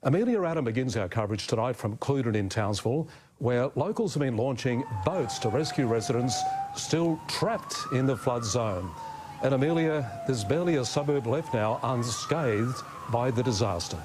Amelia Adam begins our coverage tonight from Cludon in Townsville, where locals have been launching boats to rescue residents still trapped in the flood zone. And Amelia, there's barely a suburb left now unscathed by the disaster.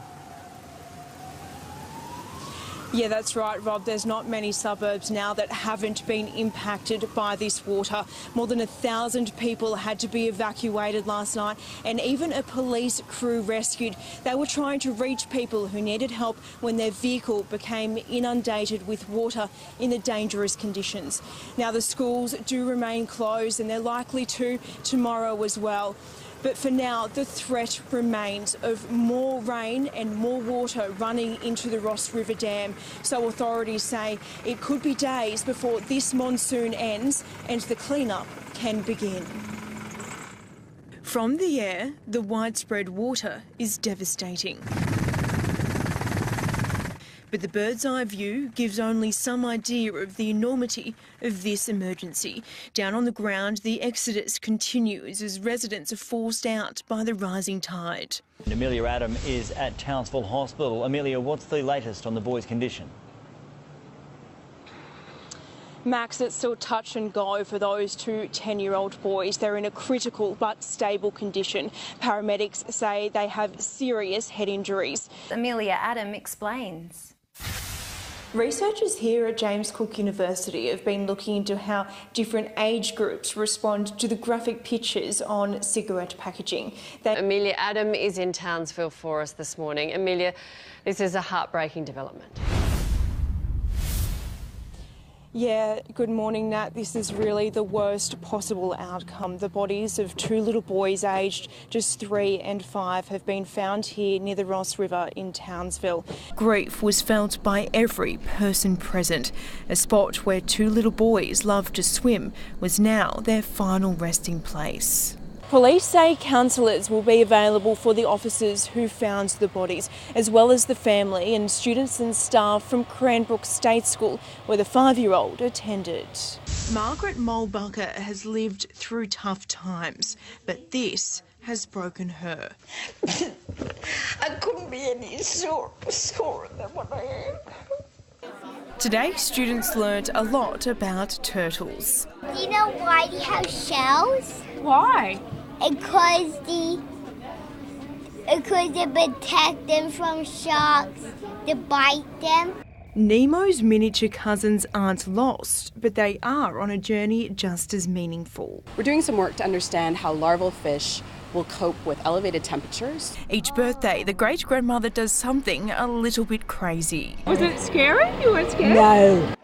Yeah, that's right, Rob. There's not many suburbs now that haven't been impacted by this water. More than 1,000 people had to be evacuated last night, and even a police crew rescued. They were trying to reach people who needed help when their vehicle became inundated with water in the dangerous conditions. Now, the schools do remain closed, and they're likely to tomorrow as well. But for now, the threat remains of more rain and more water running into the Ross River Dam. So authorities say it could be days before this monsoon ends and the clean-up can begin. From the air, the widespread water is devastating. But the bird's eye view gives only some idea of the enormity of this emergency. Down on the ground, the exodus continues as residents are forced out by the rising tide. Amelia Adam is at Townsville Hospital. Amelia, what's the latest on the boy's condition? Max, it's still touch and go for those two 10-year-old boys. They're in a critical but stable condition. Paramedics say they have serious head injuries. Amelia Adam explains. Researchers here at James Cook University have been looking into how different age groups respond to the graphic pictures on cigarette packaging. Amelia Adam is in Townsville for us this morning. Amelia, this is a heartbreaking development. Yeah, good morning, Nat. This is really the worst possible outcome. The bodies of two little boys aged just 3 and 5 have been found here near the Ross River in Townsville. Grief was felt by every person present. A spot where two little boys loved to swim was now their final resting place. Police say counsellors will be available for the officers who found the bodies, as well as the family and students and staff from Cranbrook State School, where the 5-year-old attended. Margaret Mulbucker has lived through tough times, but this has broken her. I couldn't be any sore than what I am. Today, students learnt a lot about turtles. Do you know why they have shells? Why? Because they protect them from sharks to bite them. Nemo's miniature cousins aren't lost, but they are on a journey just as meaningful. We're doing some work to understand how larval fish will cope with elevated temperatures. Each birthday, the great-grandmother does something a little bit crazy. Was it scary? You weren't scared? No.